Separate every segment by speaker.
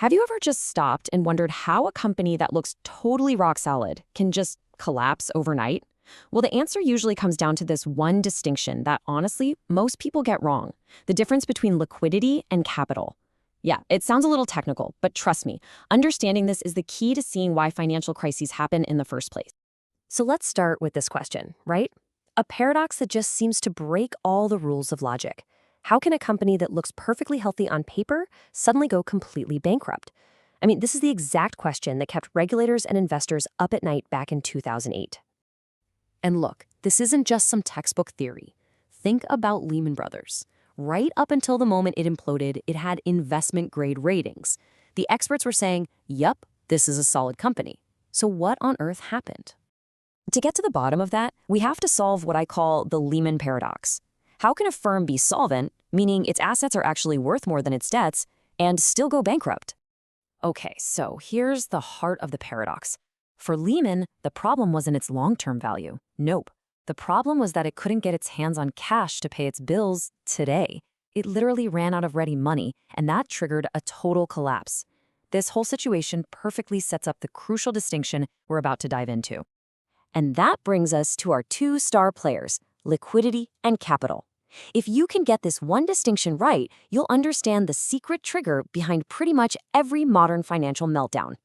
Speaker 1: Have you ever just stopped and wondered how a company that looks totally rock solid can just collapse overnight? Well, the answer usually comes down to this one distinction that honestly, most people get wrong: the difference between liquidity and capital. Yeah, it sounds a little technical, but trust me, understanding this is the key to seeing why financial crises happen in the first place.
Speaker 2: So let's start with this question, right? A paradox that just seems to break all the rules of logic. How can a company that looks perfectly healthy on paper suddenly go completely bankrupt? I mean, this is the exact question that kept regulators and investors up at night back in 2008. And look, this isn't just some textbook theory. Think about Lehman Brothers. Right up until the moment it imploded, it had investment-grade ratings. The experts were saying, yup, this is a solid company. So what on earth happened?
Speaker 1: To get to the bottom of that, we have to solve what I call the Lehman paradox. How can a firm be solvent, meaning its assets are actually worth more than its debts, and still go bankrupt? Okay, so here's the heart of the paradox. For Lehman, the problem wasn't its long-term value. Nope. The problem was that it couldn't get its hands on cash to pay its bills today. It literally ran out of ready money, and that triggered a total collapse. This whole situation perfectly sets up the crucial distinction we're about to dive into. And that brings us to our two star players, liquidity and capital. If you can get this one distinction right, you'll understand the secret trigger behind pretty much every modern financial meltdown.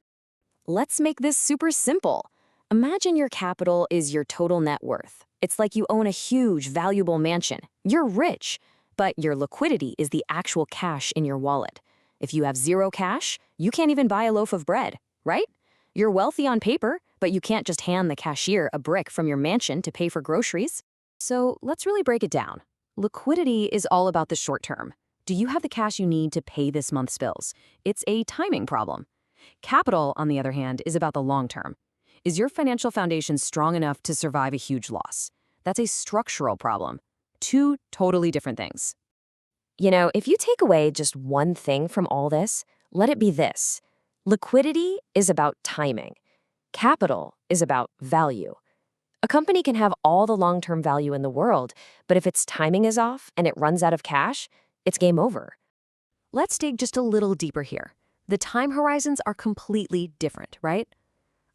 Speaker 1: Let's make this super simple. Imagine your capital is your total net worth. It's like you own a huge, valuable mansion. You're rich, but your liquidity is the actual cash in your wallet. If you have zero cash, you can't even buy a loaf of bread, right? You're wealthy on paper, but you can't just hand the cashier a brick from your mansion to pay for groceries. So let's really break it down. Liquidity is all about the short term. Do you have the cash you need to pay this month's bills? It's a timing problem. Capital, on the other hand, is about the long term. Is your financial foundation strong enough to survive a huge loss? That's a structural problem. Two totally different things.
Speaker 2: You know, if you take away just one thing from all this, let it be this. Liquidity is about timing. Capital is about value. A company can have all the long-term value in the world, but if its timing is off and it runs out of cash, it's game over.
Speaker 1: Let's dig just a little deeper here. The time horizons are completely different, right?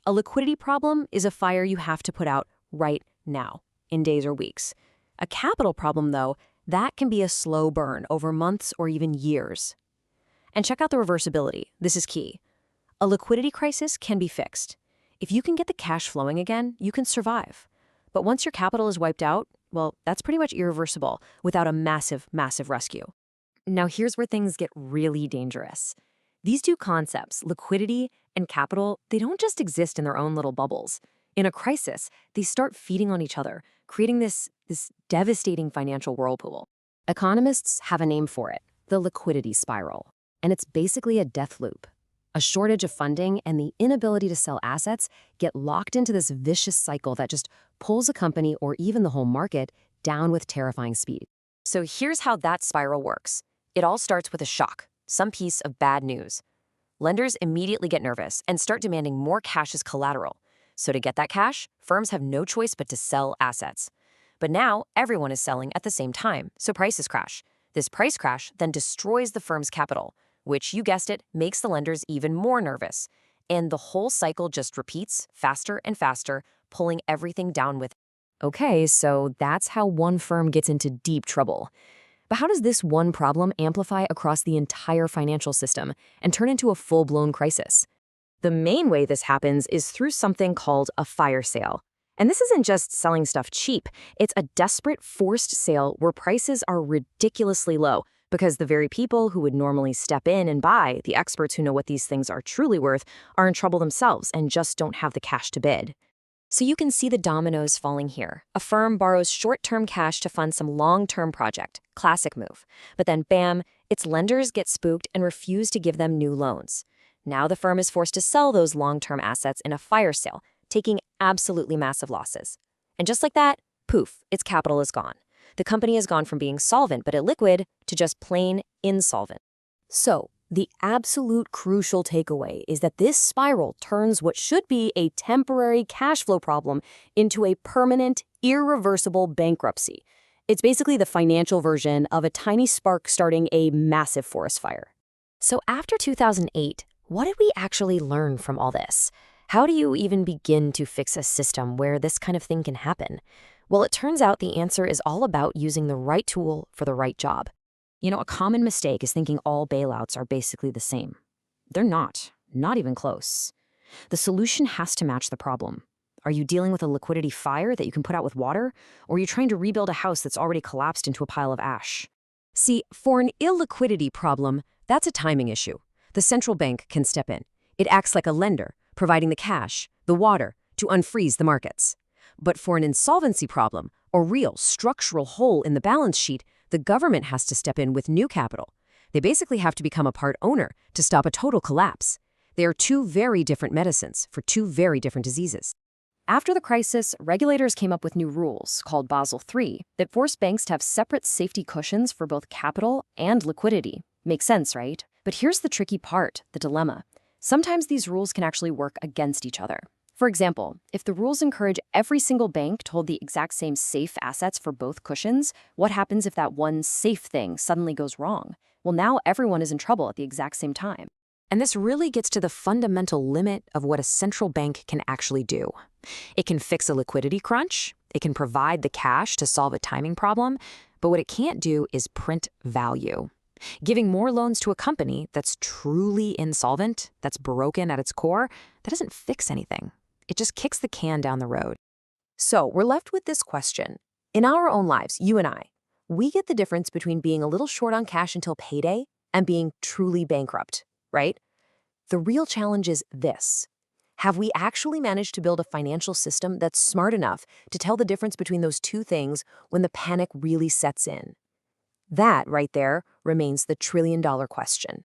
Speaker 1: A liquidity problem is a fire you have to put out right now, in days or weeks. A capital problem, though, that can be a slow burn over months or even years. And check out the reversibility. This is key. A liquidity crisis can be fixed. If you can get the cash flowing again, you can survive. But once your capital is wiped out, well, that's pretty much irreversible without a massive, massive rescue. Now here's where things get really dangerous. These two concepts, liquidity and capital, they don't just exist in their own little bubbles. In a crisis, they start feeding on each other, creating this devastating financial whirlpool. Economists have a name for it, the liquidity spiral. And it's basically a death loop. A shortage of funding and the inability to sell assets get locked into this vicious cycle that just pulls a company or even the whole market down with terrifying speed. So here's how that spiral works. It all starts with a shock, some piece of bad news. Lenders immediately get nervous and start demanding more cash as collateral. So to get that cash, firms have no choice but to sell assets. But now everyone is selling at the same time, so prices crash. This price crash then destroys the firm's capital, which, you guessed it, makes the lenders even more nervous. And the whole cycle just repeats faster and faster, pulling everything down with it. Okay, so that's how one firm gets into deep trouble. But how does this one problem amplify across the entire financial system and turn into a full-blown crisis? The main way this happens is through something called a fire sale. And this isn't just selling stuff cheap. It's a desperate, forced sale where prices are ridiculously low, because the very people who would normally step in and buy, the experts who know what these things are truly worth, are in trouble themselves and just don't have the cash to bid. So you can see the dominoes falling here. A firm borrows short-term cash to fund some long-term project. Classic move. But then bam, its lenders get spooked and refuse to give them new loans. Now the firm is forced to sell those long-term assets in a fire sale, taking absolutely massive losses. And just like that, poof, its capital is gone. The company has gone from being solvent but illiquid to just plain insolvent. So, the absolute crucial takeaway is that this spiral turns what should be a temporary cash flow problem into a permanent, irreversible bankruptcy. It's basically the financial version of a tiny spark starting a massive forest fire. So after 2008,
Speaker 2: what did we actually learn from all this? How do you even begin to fix a system where this kind of thing can happen? Well, it turns out the answer is all about using the right tool for the right job.
Speaker 1: A common mistake is thinking all bailouts are basically the same. They're not even close. The solution has to match the problem. Are you dealing with a liquidity fire that you can put out with water, or are you trying to rebuild a house that's already collapsed into a pile of ash?
Speaker 2: See, for an illiquidity problem, that's a timing issue. The central bank can step in. It acts like a lender, providing the cash, the water, to unfreeze the markets. But for an insolvency problem, or real structural hole in the balance sheet, the government has to step in with new capital. They basically have to become a part owner to stop a total collapse. They are two very different medicines for two very different diseases. After the crisis, regulators came up with new rules, called Basel III, that forced banks to have separate safety cushions for both capital and liquidity. Makes sense, right? But here's the tricky part, the dilemma. Sometimes these rules can actually work against each other. For example, if the rules encourage every single bank to hold the exact same safe assets for both cushions, what happens if that one safe thing suddenly goes wrong? Well, now everyone is in trouble at the exact same time.
Speaker 1: And this really gets to the fundamental limit of what a central bank can actually do. It can fix a liquidity crunch, it can provide the cash to solve a timing problem, but what it can't do is print value. Giving more loans to a company that's truly insolvent, that's broken at its core, that doesn't fix anything. It just kicks the can down the road.
Speaker 2: So we're left with this question. In our own lives, you and I, we get the difference between being a little short on cash until payday and being truly bankrupt, right? The real challenge is this. Have we actually managed to build a financial system that's smart enough to tell the difference between those two things when the panic really sets in? That, right there, remains the trillion-dollar question.